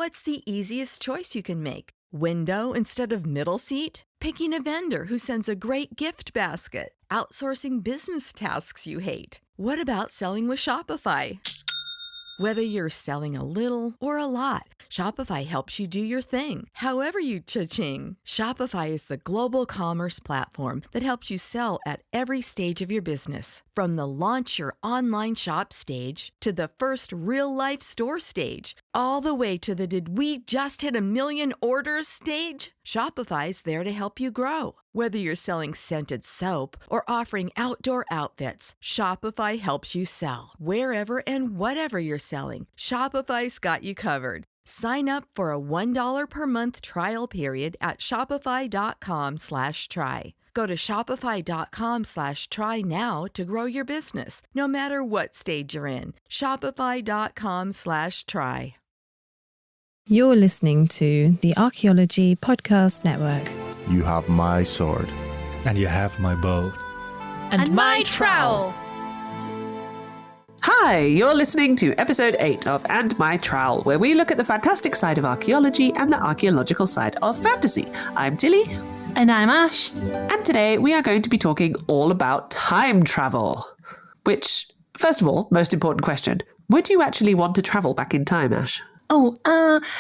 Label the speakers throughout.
Speaker 1: What's the easiest choice you can make? Window instead of middle seat? Picking a vendor who sends a great gift basket? Outsourcing business tasks you hate? What about selling with Shopify? Whether you're selling a little or a lot, Shopify helps you do your thing, however you cha-ching. Shopify is the global commerce platform that helps you sell at every stage of your business. From the launch your online shop stage to the first real-life store stage, all the way to the did we just hit a million orders stage. Shopify's there to help you grow. Whether you're selling scented soap or offering outdoor outfits, Shopify helps you sell. Wherever and whatever you're selling, Shopify's got you covered. Sign up for a $1 per month trial period at shopify.com/try. Go to shopify.com/try now to grow your business, no matter what stage you're in. Shopify.com/try.
Speaker 2: You're listening to the Archaeology Podcast Network.
Speaker 3: You have my sword.
Speaker 4: And you have my bow.
Speaker 5: And my trowel.
Speaker 6: Hi, you're listening to episode 8 of And My Trowel, where we look at the fantastic side of archaeology and the archaeological side of fantasy. I'm Tilly.
Speaker 5: And I'm Ash.
Speaker 6: And today we are going to be talking all about time travel. Which, first of all, most important question, would you actually want to travel back in time, Ash?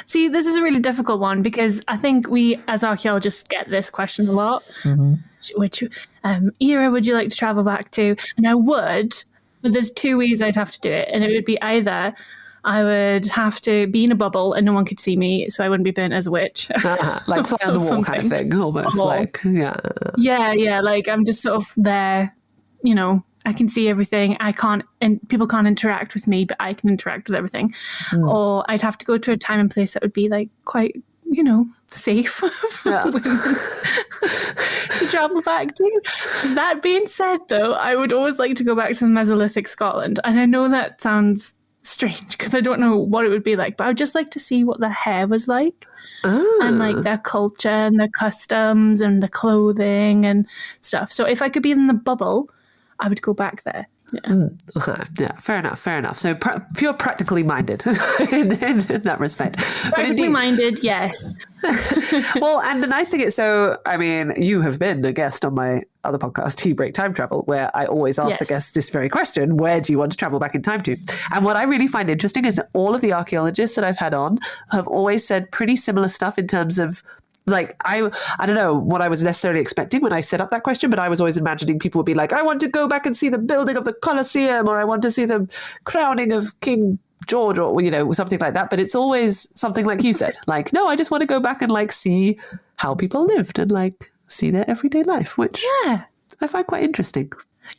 Speaker 5: See, this is a really difficult one because I think we, as archaeologists, get this question a lot. Mm-hmm. Which era would you like to travel back to? And I would, but there's two ways I'd have to do it. And it would be either I would have to be in a bubble and no one could see me, so I wouldn't be burnt as a witch.
Speaker 6: Like fly on the wall kind of thing, almost.
Speaker 5: Yeah, like I'm just sort of there, you know, I can see everything. And people can't interact with me, but I can interact with everything. Or I'd have to go to a time and place that would be like quite, you know, safe for women to travel back to. That being said, though, I would always like to go back to Mesolithic Scotland. And I know that sounds strange because I don't know what it would be like, but I would just like to see what their hair was like. And like their culture and their customs and the clothing and stuff. So if I could be in the bubble, I would go back there.
Speaker 6: Yeah, fair enough. So pure practically minded in that respect.
Speaker 5: Practically minded, yes.
Speaker 6: Well, and the nice thing is, so, I mean, you have been a guest on my other podcast, Tea Break Time Travel, where I always ask the guests this very question, where do you want to travel back in time to? And what I really find interesting is that all of the archaeologists that I've had on have always said pretty similar stuff in terms of, like, I don't know what I was necessarily expecting when I set up that question, but I was always imagining people would be like, I want to go back and see the building of the Colosseum, or I want to see the crowning of King George, or, you know, something like that. But it's always something like you said, like, no, I just want to go back and like see how people lived and like see their everyday life, which I find quite interesting.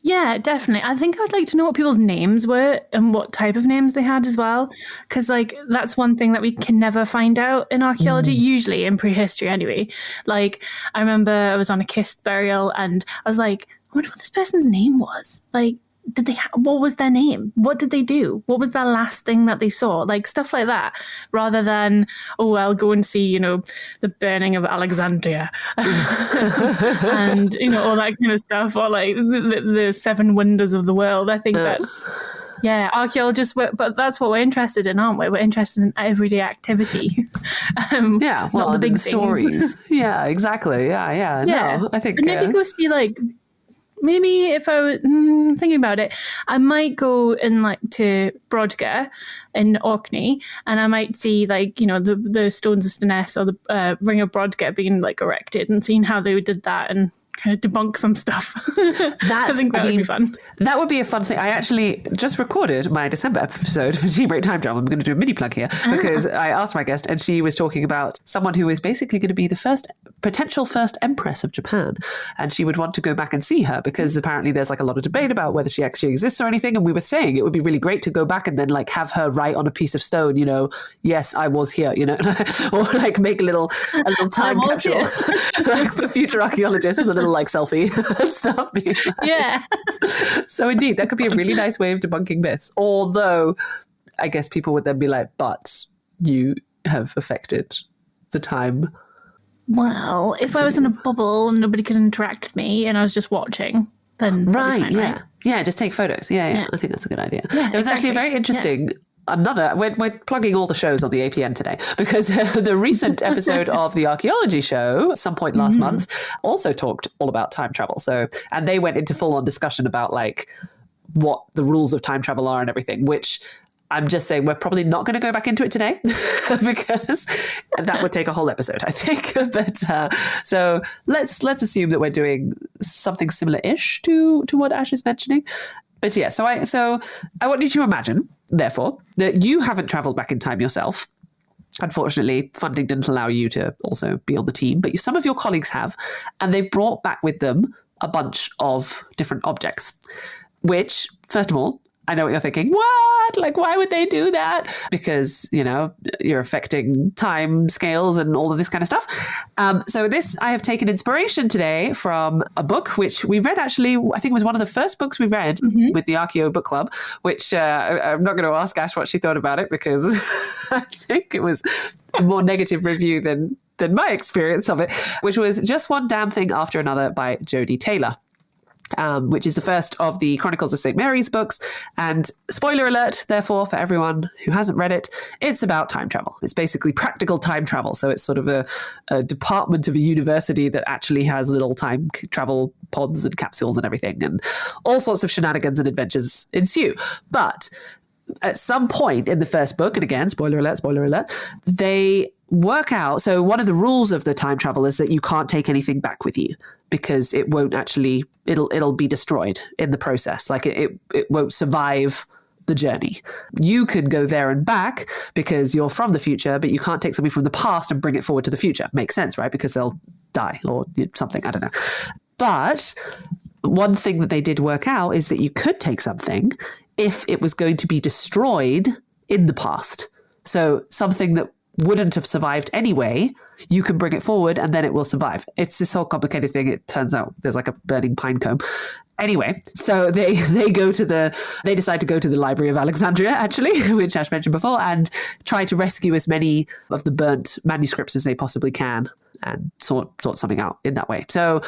Speaker 5: Yeah, definitely. I think I'd like to know what people's names were and what type of names they had as well. Because, like, that's one thing that we can never find out in archaeology, usually in prehistory anyway. Like, I remember I was on a kist burial and I was like, I wonder what this person's name was. Like, what was their name? What did they do? What was the last thing that they saw? Like, stuff like that, rather than, oh, I'll go and see, you know, the burning of Alexandria and, you know, all that kind of stuff, or like the seven wonders of the world. I think that's, archaeologists, but that's what we're interested in, aren't we? We're interested in everyday activity.
Speaker 6: Not the big
Speaker 5: stories.
Speaker 6: Yeah, exactly. Yeah. No, I think.
Speaker 5: And maybe go see, like, maybe if I was thinking about it, I might go in like to Brodgar in Orkney, and I might see, like, you know, the stones of Stenness or the ring of Brodgar being like erected and seeing how they did that and kind of debunk some stuff. I think that would be fun.
Speaker 6: That would be a fun thing. I actually just recorded my December episode for Tea Break Time Travel. I'm going to do a mini plug here because I asked my guest, and she was talking about someone who is basically going to be the potential first empress of Japan, and she would want to go back and see her because apparently there's like a lot of debate about whether she actually exists or anything. And we were saying it would be really great to go back and then like have her write on a piece of stone, you know, yes, I was here, you know, or like make a little time capsule like for future archaeologists with a little like selfie and stuff. So indeed, that could be a really nice way of debunking myths. Although I guess people would then be like, but you have affected the time.
Speaker 5: Well, if I was in a bubble and nobody could interact with me and I was just watching, then
Speaker 6: right, just take photos. Yeah, I think that's a good idea. There was actually a very interesting we're plugging all the shows on the APN today because the recent episode of the Archaeology show, some point last month, also talked all about time travel. So, and they went into full on discussion about like what the rules of time travel are and everything, which I'm just saying we're probably not going to go back into it today because that would take a whole episode, I think. But so let's assume that we're doing something similar-ish to what Ash is mentioning. But yeah, so I want you to imagine, therefore, that you haven't traveled back in time yourself. Unfortunately, funding didn't allow you to also be on the team, but some of your colleagues have, and they've brought back with them a bunch of different objects, which, first of all, I know what you're thinking. What? Like, why would they do that? Because, you know, you're affecting time scales and all of this kind of stuff. So I have taken inspiration today from a book, which we read actually, I think it was one of the first books we read with the Archaeo Book Club, which I'm not going to ask Ash what she thought about it because I think it was a more negative review than my experience of it, which was Just One Damn Thing After Another by Jodie Taylor. Which is the first of the Chronicles of St. Mary's books. And spoiler alert, therefore, for everyone who hasn't read it, it's about time travel. It's basically practical time travel. So it's sort of a department of a university that actually has little time travel pods and capsules and everything. And all sorts of shenanigans and adventures ensue. But at some point in the first book, and again, spoiler alert, they work out. So one of the rules of the time travel is that you can't take anything back with you because it won't actually, it'll be destroyed in the process. Like it won't survive the journey. You could go there and back because you're from the future, but you can't take something from the past and bring it forward to the future. Makes sense, right? Because they'll die or something. I don't know. But one thing that they did work out is that you could take something if it was going to be destroyed in the past. So something that wouldn't have survived anyway, you can bring it forward and then it will survive. It's this whole complicated thing. It turns out there's like a burning pine cone. Anyway, so they decide to go to the Library of Alexandria, actually, which Ash mentioned before, and try to rescue as many of the burnt manuscripts as they possibly can and sort something out in that way. So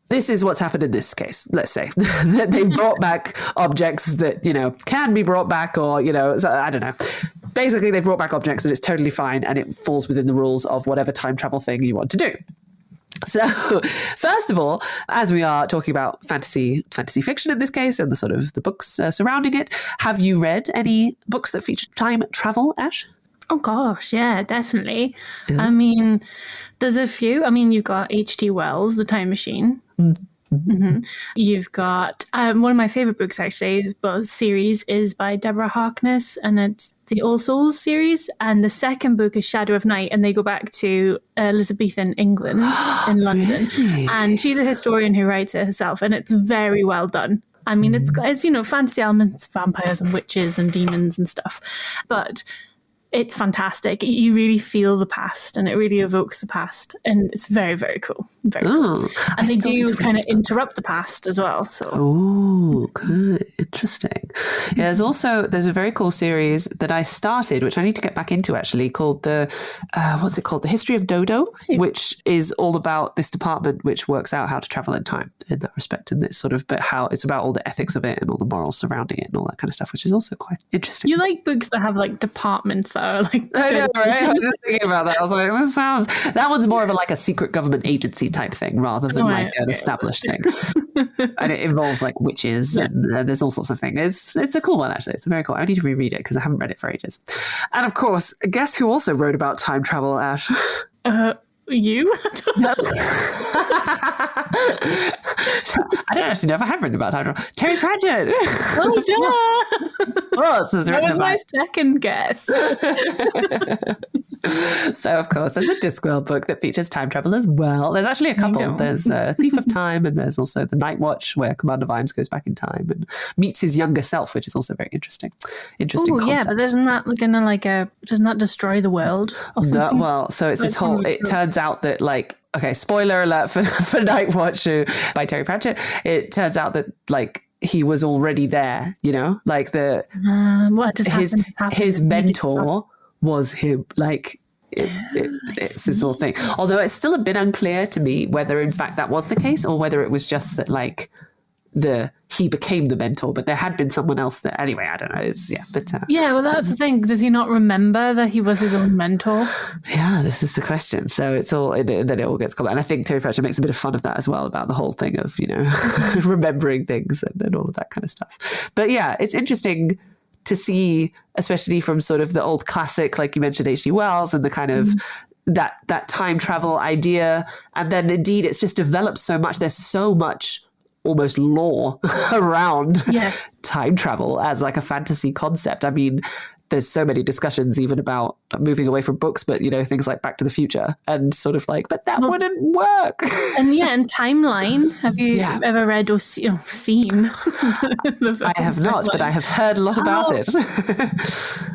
Speaker 6: this is what's happened in this case, let's say. They've brought back objects that, can be brought back or, I don't know. Basically, they've brought back objects and it's totally fine and it falls within the rules of whatever time travel thing you want to do. So, first of all, as we are talking about fantasy fiction in this case and the sort of the books surrounding it, have you read any books that feature time travel, Ash?
Speaker 5: Oh gosh, yeah, definitely. Yeah. I mean, there's a few. I mean, you've got H.G. Wells' The Time Machine. Mm-hmm. You've got one of my favorite books, actually, but series is by Deborah Harkness, and it's the All Souls series. And the second book is Shadow of Night, and they go back to Elizabethan England in London. Really? And she's a historian who writes it herself, and it's very well done. I mean, it's fantasy elements, vampires and witches and demons and stuff, but it's fantastic. You really feel the past and it really evokes the past. And it's very, very cool. Very cool. And they do kind of interrupt the past as well. So.
Speaker 6: Oh, good. Interesting. Yeah, there's a very cool series that I started, which I need to get back into actually, called what's it called? The History of Dodo, which is all about this department which works out how to travel in time in that respect. And it's sort of how it's about all the ethics of it and all the morals surrounding it and all that kind of stuff, which is also quite interesting.
Speaker 5: You like books that have like departments that are like...
Speaker 6: I know, right? I was just thinking about that. I was like, that one's more of a secret government agency type thing rather than an established thing. And it involves like witches and there's all sorts of things. It's a cool one, actually. It's very cool. I need to reread it because I haven't read it for ages. And of course, guess who also wrote about time travel, Ash?
Speaker 5: You?
Speaker 6: I don't actually know if I have written about time travel. Terry Pratchett!
Speaker 5: Oh, yeah!
Speaker 6: That
Speaker 5: was my second guess.
Speaker 6: So, of course, there's a Discworld book that features time travel as well. There's actually a couple. There's Thief of Time, and there's also The Night Watch, where Commander Vimes goes back in time and meets his younger self, which is also very interesting. Concept.
Speaker 5: Yeah, but isn't that doesn't that destroy the world or something?
Speaker 6: So it's this whole, it turns out that okay, spoiler alert for Night Watch by Terry Pratchett. It turns out that he was already there,
Speaker 5: what does
Speaker 6: his mentor was him, it's this whole thing. Although it's still a bit unclear to me whether in fact that was the case or whether it was just that he became the mentor, but there had been someone else there. Anyway, I don't know.
Speaker 5: Yeah, well, that's the thing. Does he not remember that he was his own mentor?
Speaker 6: Yeah, this is the question. So then it all gets complicated. And I think Terry Pratchett makes a bit of fun of that as well, about the whole thing of, remembering things and all of that kind of stuff. But yeah, it's interesting to see, especially from sort of the old classic, like you mentioned, H.G. Wells, and the kind of that time travel idea. And then indeed it's just developed so much. There's so much almost lore around time travel as like a fantasy concept. I mean, there's so many discussions even about moving away from books, but things like Back to the Future and sort of like, but that wouldn't work.
Speaker 5: And timeline. Have you ever read or seen?
Speaker 6: I have not, but I have heard a lot about it.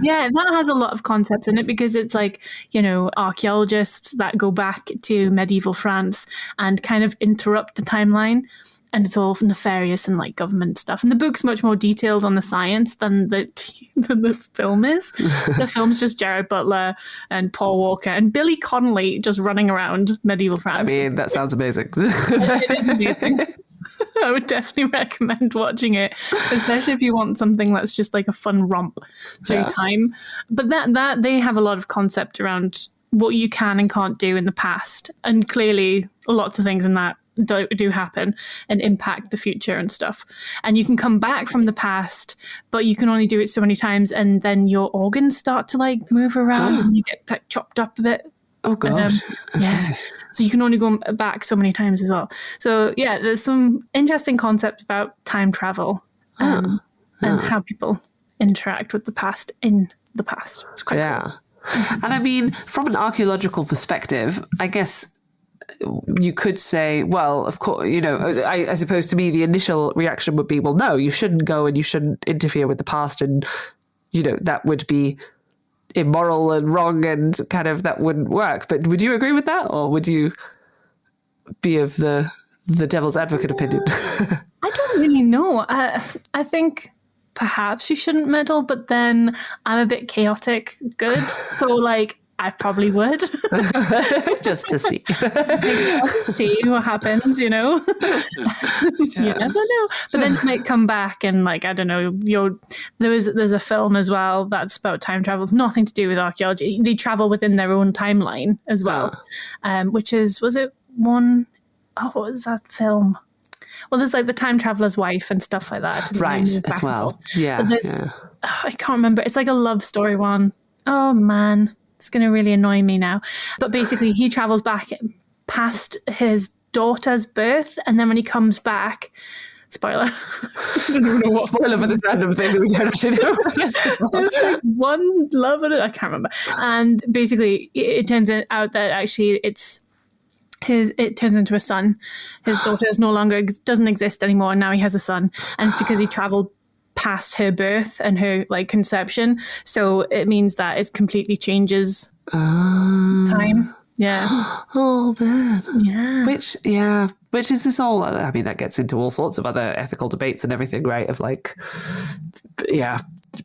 Speaker 5: Yeah, that has a lot of concepts in it, because it's like, archaeologists that go back to medieval France and kind of interrupt the timeline. And it's all nefarious and like government stuff. And the book's much more detailed on the science than the film is. The film's just Jared Butler and Paul Walker and Billy Connolly just running around medieval France.
Speaker 6: I mean, that sounds amazing.
Speaker 5: It is amazing. I would definitely recommend watching it, especially if you want something that's just like a fun romp through time. But that they have a lot of concept around what you can and can't do in the past. And clearly lots of things in that do happen and impact the future and stuff. And you can come back from the past, but you can only do it so many times, and then your organs start to like move around and you get like, chopped up a bit.
Speaker 6: Oh gosh.
Speaker 5: So you can only go back so many times as well. So yeah, there's some interesting concept about time travel and how people interact with the past in the past. It's quite cool.
Speaker 6: And I mean, from an archaeological perspective, I guess you could say, well, of course, I suppose to me the initial reaction would be, well, no, you shouldn't go and you shouldn't interfere with the past, and that would be immoral and wrong and kind of that wouldn't work. But would you agree with that, or would you be of the devil's advocate opinion?
Speaker 5: I don't really know. I think perhaps you shouldn't meddle, but then I'm a bit chaotic good, so like I probably would.
Speaker 6: Just to see.
Speaker 5: I'll just see what happens, You never know. But then you might come back and like, I don't know, there's a film as well that's about time travel. It's nothing to do with archaeology. They travel within their own timeline as well. What was that film? Well, there's like The Time Traveler's Wife and stuff like that.
Speaker 6: Right, as well. Yeah.
Speaker 5: I can't remember. It's like a love story one. Oh man. It's going to really annoy me now. But basically, he travels back past his daughter's birth, and then when he comes back, spoiler. I don't know what.
Speaker 6: Spoiler for this random thing that we don't actually know.
Speaker 5: It's like one love in it. I can't remember. And basically, it turns out that actually it turns into a son. His daughter is no longer doesn't exist anymore, and now he has a son, and it's because he traveled past her birth and her like conception, so it means that it completely changes time.
Speaker 6: Oh man. Which is this all, I mean, that gets into all sorts of other ethical debates and everything, right, of like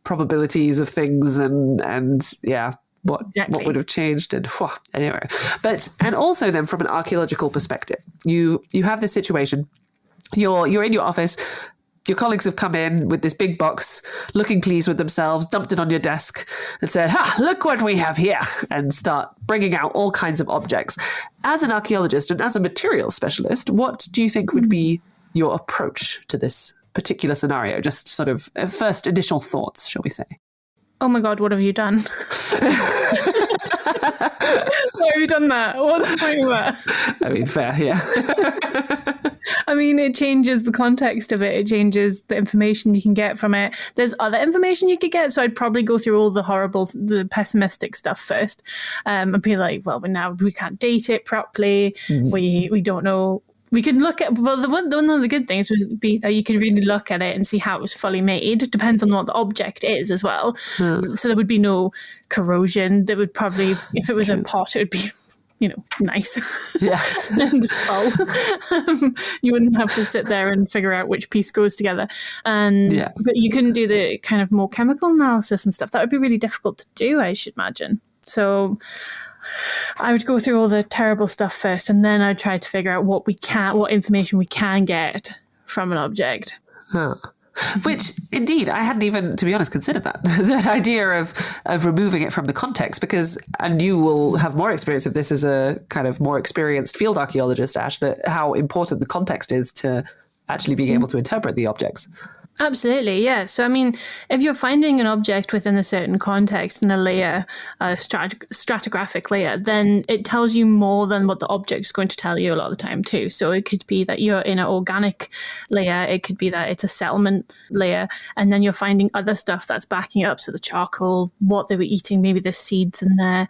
Speaker 6: probabilities of things and what would have changed, and anyway. And also then from an archaeological perspective, you have this situation, you're in your office. Your colleagues have come in with this big box, looking pleased with themselves, dumped it on your desk and said, look what we have here, and start bringing out all kinds of objects. As an archaeologist and as a materials specialist, what do you think would be your approach to this particular scenario? Just sort of first initial thoughts, shall we say?
Speaker 5: Oh my God, what have you done? Why have you done that? What's the point of that?
Speaker 6: I mean, fair, yeah.
Speaker 5: I mean, it changes the context of it. It changes the information you can get from it. There's other information you could get, so I'd probably go through all the pessimistic stuff first. And be like, well, now we can't date it properly. Mm-hmm. We don't know. We could look at, well, one of the good things would be that you could really look at it and see how it was fully made. It depends on what the object is as well. So there would be no corrosion. There would probably, if it was a pot, it would be, nice.
Speaker 6: Yes.
Speaker 5: And full. You wouldn't have to sit there and figure out which piece goes together. But you couldn't do the kind of more chemical analysis and stuff. That would be really difficult to do, I should imagine. So I would go through all the terrible stuff first, and then I'd try to figure out what information we can get from an object.
Speaker 6: Which, indeed, I hadn't even, to be honest, considered that idea of removing it from the context, because, and you will have more experience of this as a kind of more experienced field archaeologist, Ash, that how important the context is to actually being able to interpret the objects.
Speaker 5: Absolutely, yeah. So, I mean, if you're finding an object within a certain context in a layer, a stratigraphic layer, then it tells you more than what the object's going to tell you a lot of the time too. So it could be that you're in an organic layer, it could be that it's a settlement layer, and then you're finding other stuff that's backing up. So the charcoal, what they were eating, maybe there's seeds in there.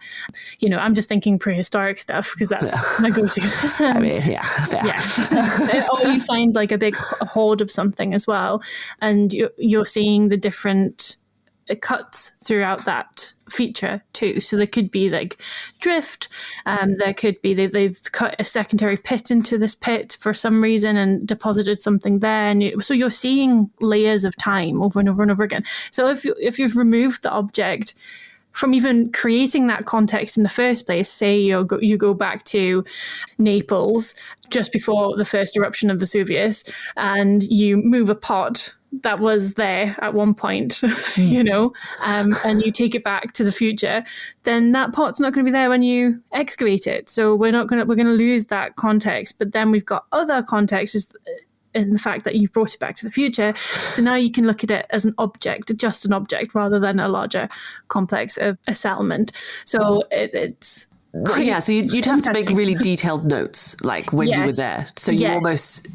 Speaker 5: You know, I'm just thinking prehistoric stuff because that's my go-to.
Speaker 6: I mean, yeah, fair.
Speaker 5: Yeah. Or you find like a big hoard of something as well. And you're seeing the different cuts throughout that feature too. So there could be like drift. There could be they've cut a secondary pit into this pit for some reason and deposited something there. And so you're seeing layers of time over and over and over again. So if you've removed the object from even creating that context in the first place, say you go back to Naples just before the first eruption of Vesuvius, and you move a pot that was there at one point, you know, and you take it back to the future, then that pot's not going to be there when you excavate it. So we're going to lose that context. But then we've got other contexts in the fact that you've brought it back to the future. So now you can look at it as an object, just an object, rather than a larger complex of a settlement. So it's...
Speaker 6: So you'd have to make really detailed notes, like when you were there. So you almost...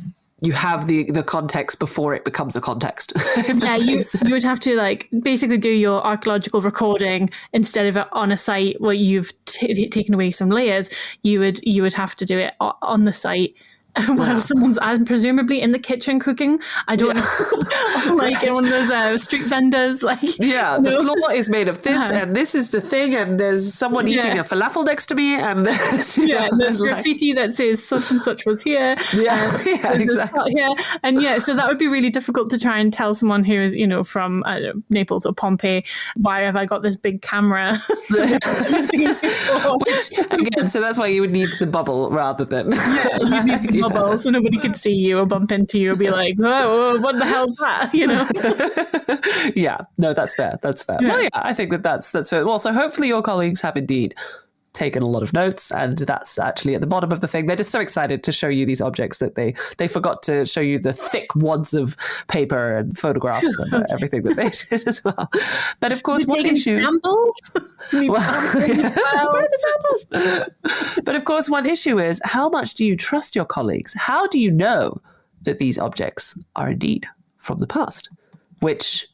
Speaker 6: You have the context before it becomes a context.
Speaker 5: Yeah, you would have to like basically do your archaeological recording instead of it on a site where you've taken away some layers. You would have to do it on the site while someone's presumably in the kitchen cooking. I don't know, like in one of those street vendors. Like
Speaker 6: the floor is made of this, and this is the thing, and there's someone eating a falafel next to me, and
Speaker 5: there's graffiti that says such and such was here.
Speaker 6: Exactly.
Speaker 5: So that would be really difficult to try and tell someone who is, you know, from Naples or Pompeii, why have I got this big camera?
Speaker 6: Which again, so that's why you would need the bubble rather than
Speaker 5: you need the bubble, so nobody could see you or bump into you or be like, "Whoa, what the hell's that?" You know.
Speaker 6: That's fair. Well, I think that's fair. Well, so hopefully your colleagues have indeed taken a lot of notes, and that's actually at the bottom of the thing. They're just so excited to show you these objects that they forgot to show you the thick wads of paper and photographs and everything that they did as well. But of course, one issue.
Speaker 5: Samples?
Speaker 6: But of course, one issue is, how much do you trust your colleagues? How do you know that these objects are indeed from the past? Which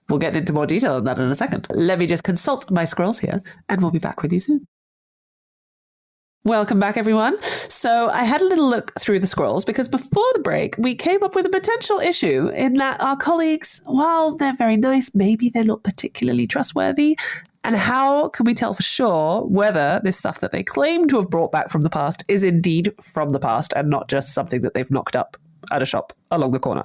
Speaker 6: we'll get into more detail on that in a second. Let me just consult my scrolls here, and we'll be back with you soon. Welcome back, everyone. So I had a little look through the scrolls because before the break, we came up with a potential issue in that our colleagues, while they're very nice, maybe they're not particularly trustworthy. And how can we tell for sure whether this stuff that they claim to have brought back from the past is indeed from the past and not just something that they've knocked up at a shop along the corner?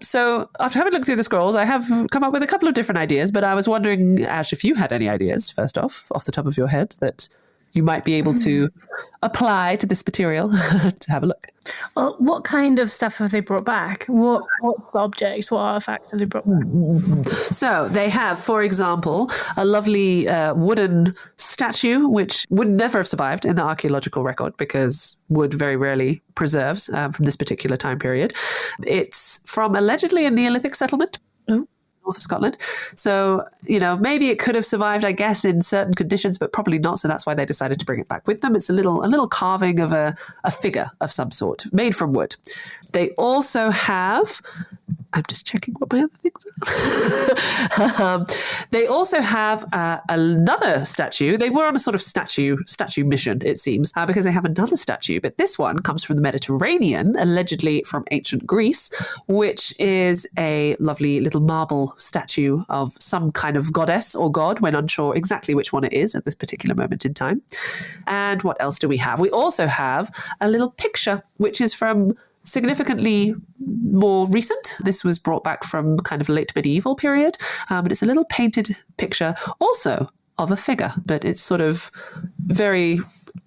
Speaker 6: So after having looked through the scrolls, I have come up with a couple of different ideas, but I was wondering, Ash, if you had any ideas, first off the top of your head, that you might be able to apply to this material to have a look.
Speaker 5: Well, what kind of stuff have they brought back? What's the objects? What artifacts have they brought back?
Speaker 6: So they have, for example, a lovely wooden statue, which would never have survived in the archaeological record because wood very rarely preserves from this particular time period. It's from allegedly a Neolithic settlement. North of Scotland. So, you know, maybe it could have survived, I guess, in certain conditions, but probably not. So that's why they decided to bring it back with them. It's a little carving of a figure of some sort made from wood. They also have, I'm just checking what my other things are. They also have another statue. They were on a sort of statue mission, it seems, because they have another statue. But this one comes from the Mediterranean, allegedly from ancient Greece, which is a lovely little marble statue of some kind of goddess or god, when unsure exactly which one it is at this particular moment in time. And what else do we have? We also have a little picture, which is from significantly more recent. This was brought back from kind of late medieval period, but it's a little painted picture also of a figure, but it's sort of very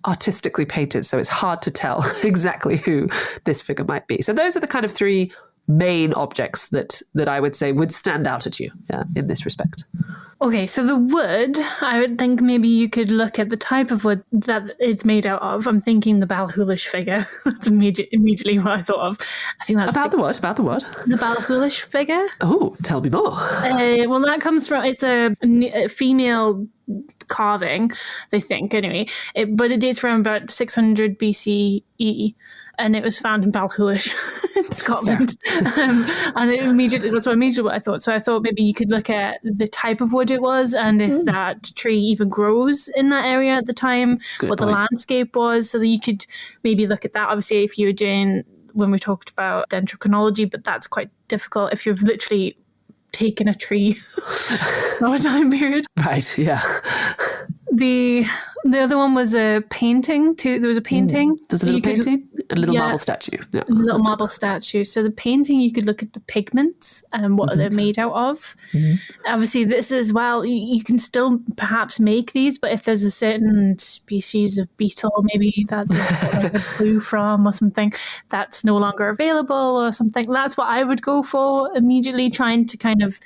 Speaker 6: artistically painted, so it's hard to tell exactly who this figure might be. So those are the kind of three main objects that I would say would stand out at you in this respect.
Speaker 5: Okay, so the wood, I would think maybe you could look at the type of wood that it's made out of. I'm thinking the Balhulish figure. That's immediately what I thought of. I think that's
Speaker 6: About the what?
Speaker 5: The Balhulish figure.
Speaker 6: Oh, tell me more.
Speaker 5: Well, that comes from, it's a female carving, they think, anyway. But it dates from about 600 BCE. And it was found in Balhulish in Scotland. And it immediately, that's what I thought. So I thought maybe you could look at the type of wood it was and if that tree even grows in that area at the time, what the landscape was, so that you could maybe look at that. Obviously, if you were doing, when we talked about dendrochronology, but that's quite difficult if you've literally taken a tree over a time period.
Speaker 6: Right, yeah.
Speaker 5: The other one was a painting too. There was a painting.
Speaker 6: There's a little painting? A little marble statue. Yeah.
Speaker 5: A little marble statue. So the painting, you could look at the pigments and what they're made out of. Obviously, this as well, you can still perhaps make these, but if there's a certain species of beetle, maybe that like a blue from or something, that's no longer available or something. That's what I would go for immediately, trying to kind of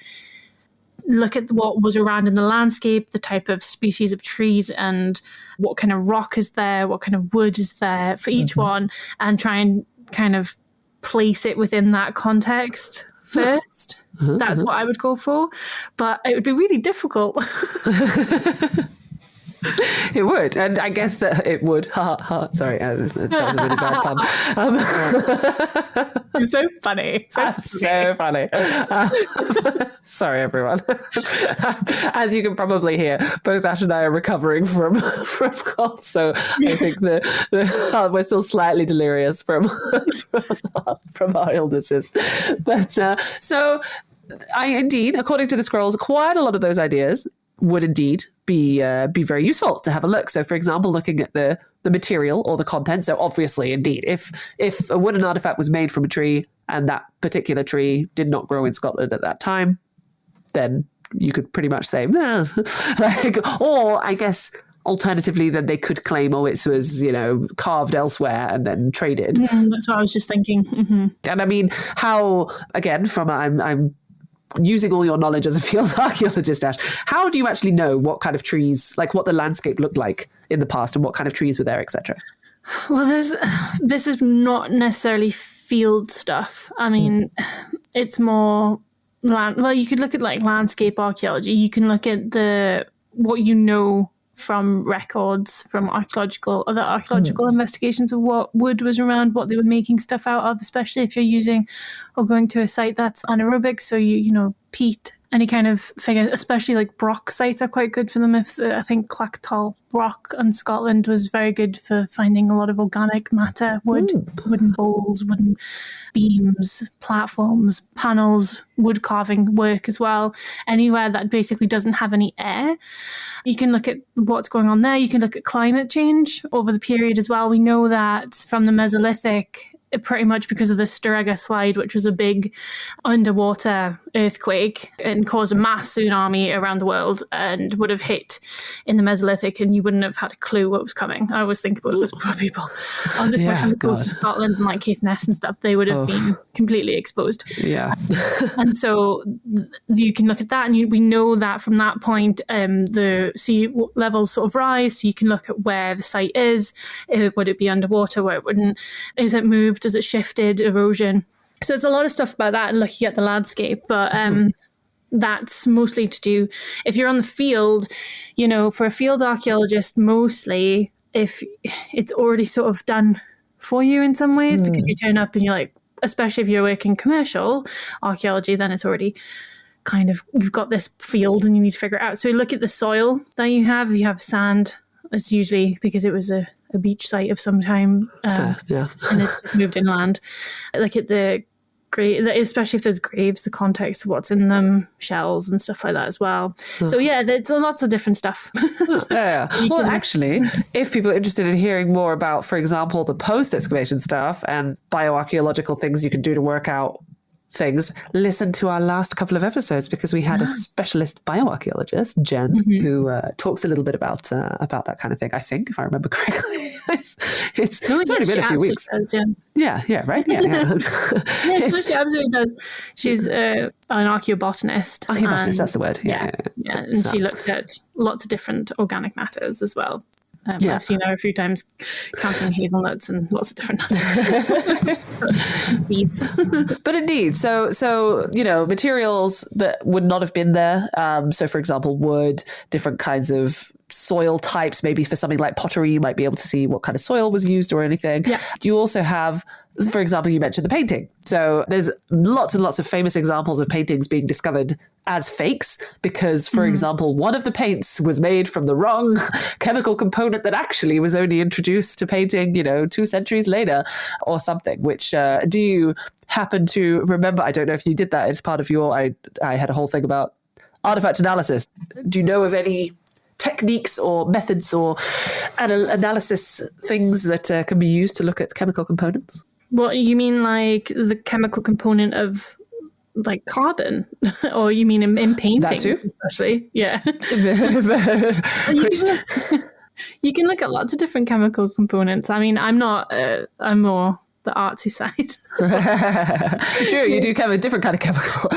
Speaker 5: look at what was around in the landscape, the type of species of trees and what kind of rock is there, what kind of wood is there for each one, and try and kind of place it within that context first. That's what I would go for. But it would be really difficult.
Speaker 6: It would, and I guess that it would. Sorry, that was a really bad pun.
Speaker 5: You're so funny.
Speaker 6: So funny. Sorry, everyone. As you can probably hear, both Ash and I are recovering from cold, so I think we're still slightly delirious from our illnesses. But so I indeed, according to the scrolls, quite a lot of those ideas would indeed be very useful to have a look. So, for example, looking at the material or the content. So, obviously, indeed, if a wooden artifact was made from a tree and that particular tree did not grow in Scotland at that time, then you could pretty much say, or I guess alternatively, then they could claim, it was carved elsewhere and then traded.
Speaker 5: That's what I was just thinking.
Speaker 6: And I mean, how again from I'm using all your knowledge as a field archaeologist, Ash, how do you actually know what kind of trees, like what the landscape looked like in the past and what kind of trees were there, etc.?
Speaker 5: Well, this is not necessarily field stuff. I mean, it's more you could look at like landscape archaeology. You can look at what you know from records, from archaeological investigations of what wood was around, what they were making stuff out of, especially if you're using or going to a site that's anaerobic. So you know, peat, any kind of figure, especially like Brock sites are quite good for them. I think Clactal Brock in Scotland was very good for finding a lot of organic matter, wooden bowls, wooden beams, platforms, panels, wood carving work as well. Anywhere that basically doesn't have any air. You can look at what's going on there. You can look at climate change over the period as well. We know that from the Mesolithic, pretty much because of the Storegga slide, which was a big underwater earthquake and caused a mass tsunami around the world and would have hit in the Mesolithic and you wouldn't have had a clue what was coming. I always think about those poor people on this from the coast of Scotland and like Caithness and stuff. They would have been completely exposed.
Speaker 6: Yeah.
Speaker 5: And so you can look at that and we know that from that point the sea levels sort of rise. So you can look at where the site is. Would it be underwater, where it wouldn't? Is it moved? Has it shifted? Erosion? So it's a lot of stuff about that and looking at the landscape. But that's mostly to do, if you're on the field, for a field archaeologist, mostly if it's already sort of done for you in some ways, because you turn up and you're like, especially if you're working commercial archaeology, then it's already kind of, you've got this field and you need to figure it out. So you look at the soil that you have. If you have sand, it's usually because it was a beach site of some time and it's moved inland. Look at the grave, especially if there's graves, the context of what's in them, shells and stuff like that as well. So there's lots of different stuff.
Speaker 6: Well, actually, if people are interested in hearing more about, for example, the post-excavation stuff and bioarchaeological things you can do to work out things, listen to our last couple of episodes because we had a specialist bioarchaeologist, Jen, who talks a little bit about that kind of thing. I think, if I remember correctly, it's only been a few weeks.
Speaker 5: Does,
Speaker 6: yeah, right. Yeah.
Speaker 5: Yeah, she absolutely does. She's an archaeobotanist.
Speaker 6: Archaeobotanist, that's the word. Yeah.
Speaker 5: And she looks at lots of different organic matters as well. I've seen her a few times counting hazelnuts and lots of different seeds.
Speaker 6: But indeed, so materials that would not have been there. So, for example, wood, different kinds of soil types. Maybe for something like pottery, you might be able to see what kind of soil was used or anything. Yeah. You also have, for example, you mentioned the painting. So there's lots and lots of famous examples of paintings being discovered as fakes because, for example, one of the paints was made from the wrong chemical component that actually was only introduced to painting, 2 centuries later or something, which do you happen to remember? I don't know if you did that as part of your, I had a whole thing about artifact analysis. Do you know of any techniques or methods or analysis things that can be used to look at chemical components?
Speaker 5: What, you mean like the chemical component of like carbon? Or you mean in painting?
Speaker 6: That too?
Speaker 5: Especially, yeah. You can look at lots of different chemical components. I mean, I'm more the artsy side.
Speaker 6: True, you do kind of a different kind of chemical.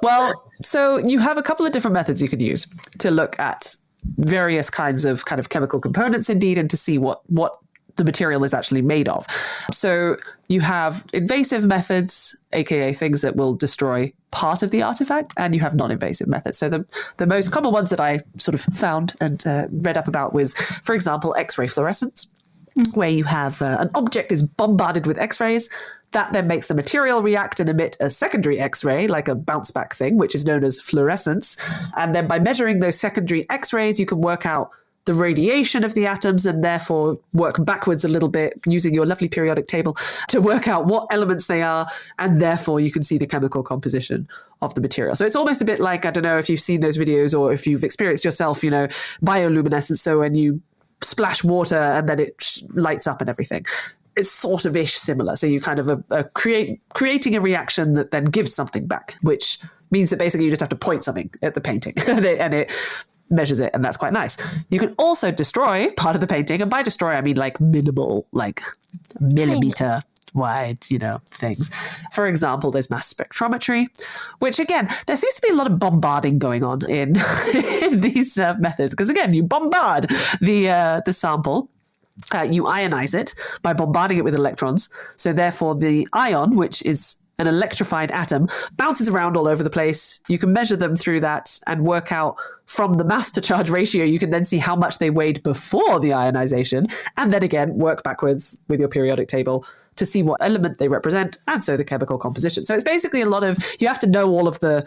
Speaker 6: Well, so you have a couple of different methods you can use to look at various kinds of kind of chemical components indeed, and to see what the material is actually made of. So you have invasive methods, aka things that will destroy part of the artifact, and you have non-invasive methods. So the most common ones that I sort of found and read up about was, for example, X-ray fluorescence, where you have an object is bombarded with X-rays. That then makes the material react and emit a secondary X-ray, like a bounce back thing, which is known as fluorescence. And then by measuring those secondary X-rays, you can work out the radiation of the atoms and therefore work backwards a little bit using your lovely periodic table to work out what elements they are. And therefore you can see the chemical composition of the material. So it's almost a bit like, I don't know if you've seen those videos or if you've experienced yourself, bioluminescence. So when you splash water and then it lights up and everything. It's sort of ish similar. So you kind of creating a reaction that then gives something back, which means that basically you just have to point something at the painting and it measures it, and that's quite nice. You can also destroy part of the painting, and by destroy I mean like minimal, like millimeter wide, things. For example, there's mass spectrometry, which again, there seems to be a lot of bombarding going on in these methods, because again, you bombard the sample. You ionize it by bombarding it with electrons. So therefore the ion, which is an electrified atom, bounces around all over the place. You can measure them through that and work out from the mass to charge ratio. You can then see how much they weighed before the ionization, and then again work backwards with your periodic table to see what element they represent, and so the chemical composition. So it's basically a lot of, you have to know all of the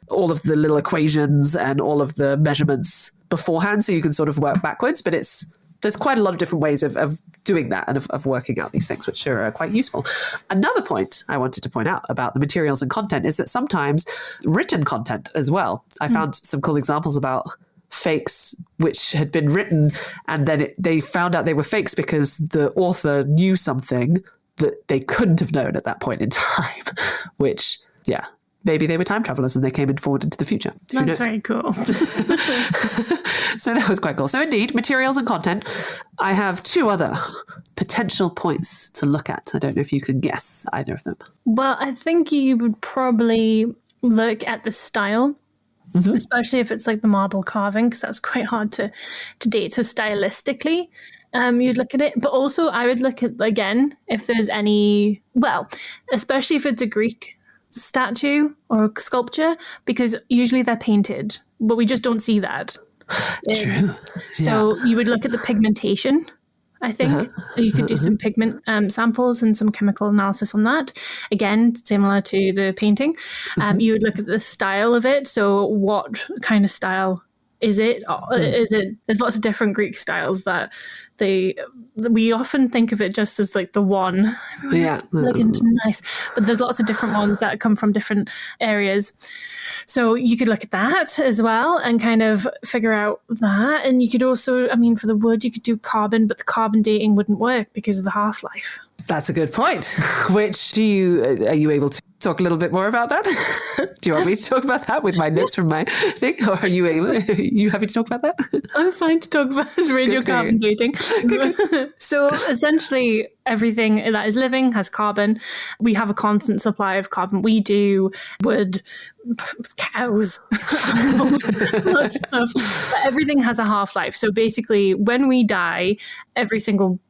Speaker 6: little equations and all of the measurements beforehand so you can sort of work backwards, but there's quite a lot of different ways of doing that and of working out these things, which are quite useful. Another point I wanted to point out about the materials and content is that sometimes written content as well. I found some cool examples about fakes which had been written, and then they found out they were fakes because the author knew something that they couldn't have known at that point in time, which, yeah, maybe they were time travelers and they came forward into the future.
Speaker 5: That's very cool.
Speaker 6: So that was quite cool. So indeed, materials and content. I have 2 other potential points to look at. I don't know if you can guess either of them.
Speaker 5: Well, I think you would probably look at the style, especially if it's like the marble carving, because that's quite hard to date. So stylistically, you'd look at it. But also I would look at, again, if there's any, especially if it's a Greek statue or a sculpture, because usually they're painted, but we just don't see that.
Speaker 6: True.
Speaker 5: So you would look at the pigmentation, I think. You could do some pigment samples and some chemical analysis on that. Again, similar to the painting. You would look at the style of it. So what kind of style is it? There's lots of different Greek styles that we often think of it just as like the one. Looking nice. But there's lots of different ones that come from different areas. So you could look at that as well and kind of figure out that. And you could also, for the wood, you could do carbon, but the carbon dating wouldn't work because of the half-life.
Speaker 6: That's a good point. Which are you able to talk a little bit more about that? Do you want me to talk about that with my notes from my thing? Or are you happy to talk about that?
Speaker 5: I'm fine to talk about radiocarbon dating. So essentially, everything that is living has carbon. We have a constant supply of carbon. We do, wood, cows, all that stuff. But everything has a half-life. So basically, when we die, every single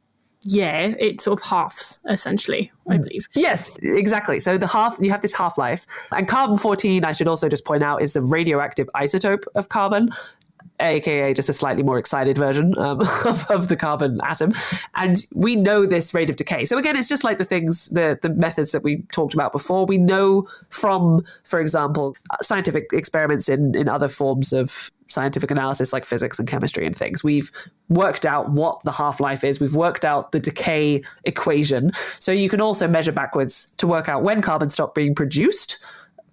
Speaker 5: year, it sort of halves, essentially, I believe.
Speaker 6: Yes, exactly. So you have this half-life. And carbon-14, I should also just point out, is a radioactive isotope of carbon, aka just a slightly more excited version of the carbon atom. And we know this rate of decay. So again, it's just like the methods that we talked about before. We know from, for example, scientific experiments in other forms of scientific analysis like physics and chemistry and things. We've worked out what the half-life is. We've worked out the decay equation. So you can also measure backwards to work out when carbon stopped being produced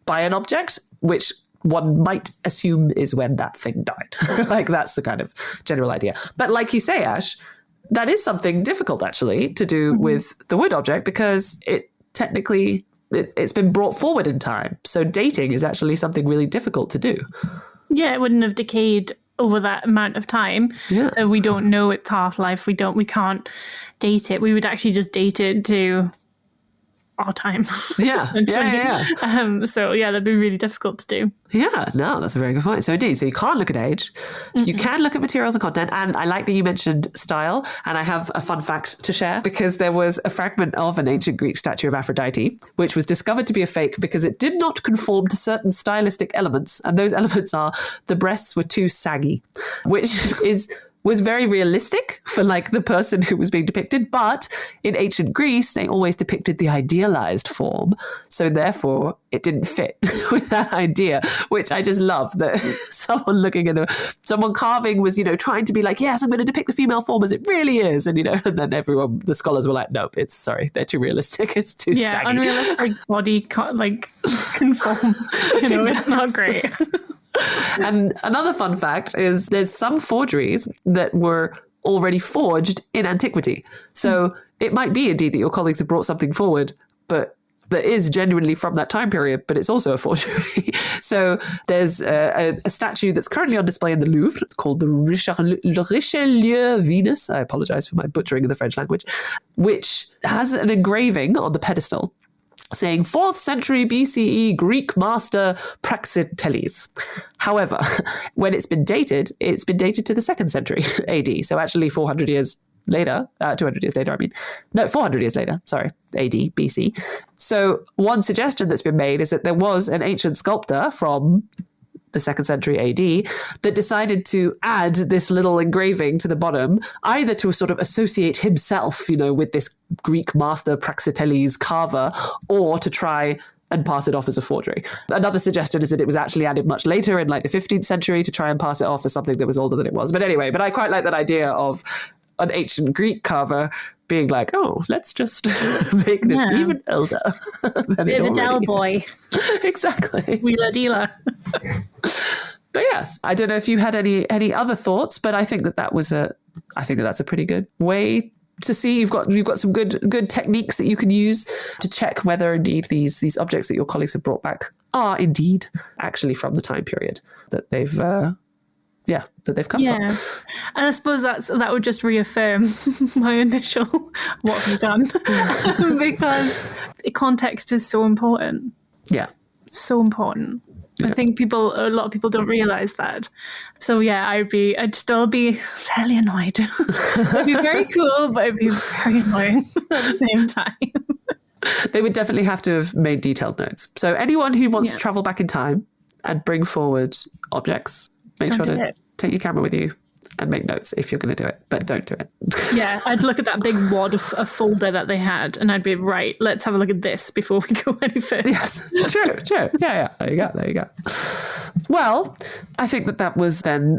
Speaker 6: by an object, which one might assume is when that thing died. Like that's the kind of general idea. But like you say, Ash, that is something difficult actually to do with the wood object because it's been brought forward in time. So dating is actually something really difficult to do.
Speaker 5: Yeah, it wouldn't have decayed over that amount of time. Yeah. So we don't know its half-life. We can't date it. We would actually just date it to our time.
Speaker 6: Yeah.
Speaker 5: So yeah, that'd be really difficult to do.
Speaker 6: Yeah, no, that's a very good point. So indeed, so you can't look at age, you can look at materials and content, and I like that you mentioned style, and I have a fun fact to share because there was a fragment of an ancient Greek statue of Aphrodite, which was discovered to be a fake because it did not conform to certain stylistic elements, and those elements are the breasts were too saggy, which was very realistic for like the person who was being depicted. But in ancient Greece, they always depicted the idealized form. So therefore it didn't fit with that idea, which I just love that someone carving was, trying to be like, yes, I'm going to depict the female form as it really is. And, and then the scholars were like, nope, they're too realistic. It's too saggy.
Speaker 5: Unrealistic body conform, exactly. It's not great.
Speaker 6: And another fun fact is there's some forgeries that were already forged in antiquity. So it might be indeed that your colleagues have brought something forward, but that is genuinely from that time period, but it's also a forgery. So there's a statue that's currently on display in the Louvre. It's called the Richelieu Venus. I apologize for my butchering of the French language, which has an engraving on the pedestal saying 4th century BCE Greek master Praxiteles. However, when it's been dated to the 2nd century AD. So actually 400 years later, 200 years later, 400 years later, sorry, AD, BC. So one suggestion that's been made is that there was an ancient sculptor from the 2nd century AD that decided to add this little engraving to the bottom, either to sort of associate himself, with this Greek master Praxiteles carver, or to try and pass it off as a forgery. Another suggestion is that it was actually added much later in like the 15th century to try and pass it off as something that was older than it was. But anyway, I quite like that idea of an ancient Greek carver being like, oh, let's just make this even older.
Speaker 5: Bit of a Dell boy.
Speaker 6: Exactly.
Speaker 5: Wheeler dealer.
Speaker 6: But yes, I don't know if you had any other thoughts, but I think that's a pretty good way to see. You've got some good techniques that you can use to check whether indeed these objects that your colleagues have brought back are indeed actually from the time period that they've come from.
Speaker 5: And I suppose that would just reaffirm my initial what have you done because context is so important.
Speaker 6: Yeah.
Speaker 5: So important. Yeah. I think a lot of people don't realize that. So yeah, I'd still be fairly annoyed. It'd be very cool, but it'd be very annoying at the same time.
Speaker 6: They would definitely have to have made detailed notes. So anyone who wants to travel back in time and bring forward objects, make sure to take your camera with you and make notes if you're going to do it, but don't do it.
Speaker 5: Yeah, I'd look at that big wad of a folder that they had and I'd be, right, let's have a look at this before we go any further.
Speaker 6: Yes, true. Yeah, there you go. Well, I think that was then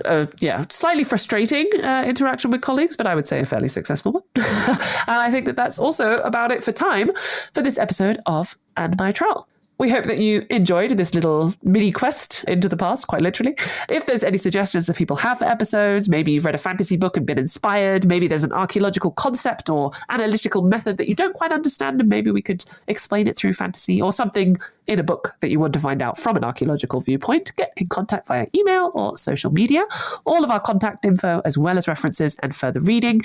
Speaker 6: slightly frustrating interaction with colleagues, but I would say a fairly successful one. And I think that's also about it for time for this episode of And My Trowel. We hope that you enjoyed this little mini quest into the past, quite literally. If there's any suggestions that people have for episodes, maybe you've read a fantasy book and been inspired, maybe there's an archaeological concept or analytical method that you don't quite understand, and maybe we could explain it through fantasy, or something in a book that you want to find out from an archaeological viewpoint, get in contact via email or social media. All of our contact info, as well as references and further reading,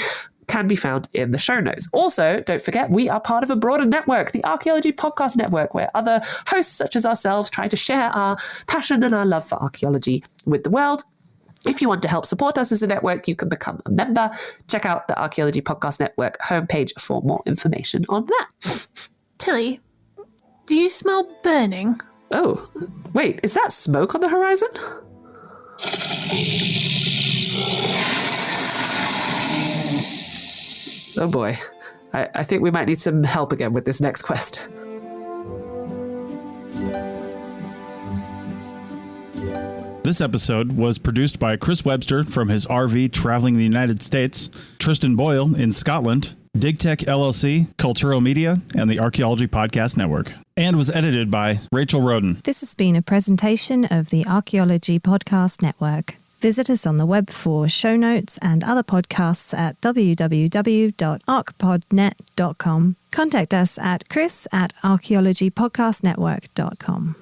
Speaker 6: can be found in the show notes. Also, don't forget, we are part of a broader network, the Archaeology Podcast Network, where other hosts such as ourselves try to share our passion and our love for archaeology with the world. If you want to help support us as a network, you can become a member. Check out the Archaeology Podcast Network homepage for more information on that.
Speaker 5: Tilly, do you smell burning?
Speaker 6: Oh, wait, is that smoke on the horizon? Oh boy, I think we might need some help again with this next quest.
Speaker 7: This episode was produced by Chris Webster from his RV traveling the United States, Tristan Boyle in Scotland, DigTech LLC, Culturo Media, and the Archaeology Podcast Network, and was edited by Rachel Roden.
Speaker 2: This has been a presentation of the Archaeology Podcast Network. Visit us on the web for show notes and other podcasts at www.archpodnet.com. Contact us at chris@archaeologypodcastnetwork.com.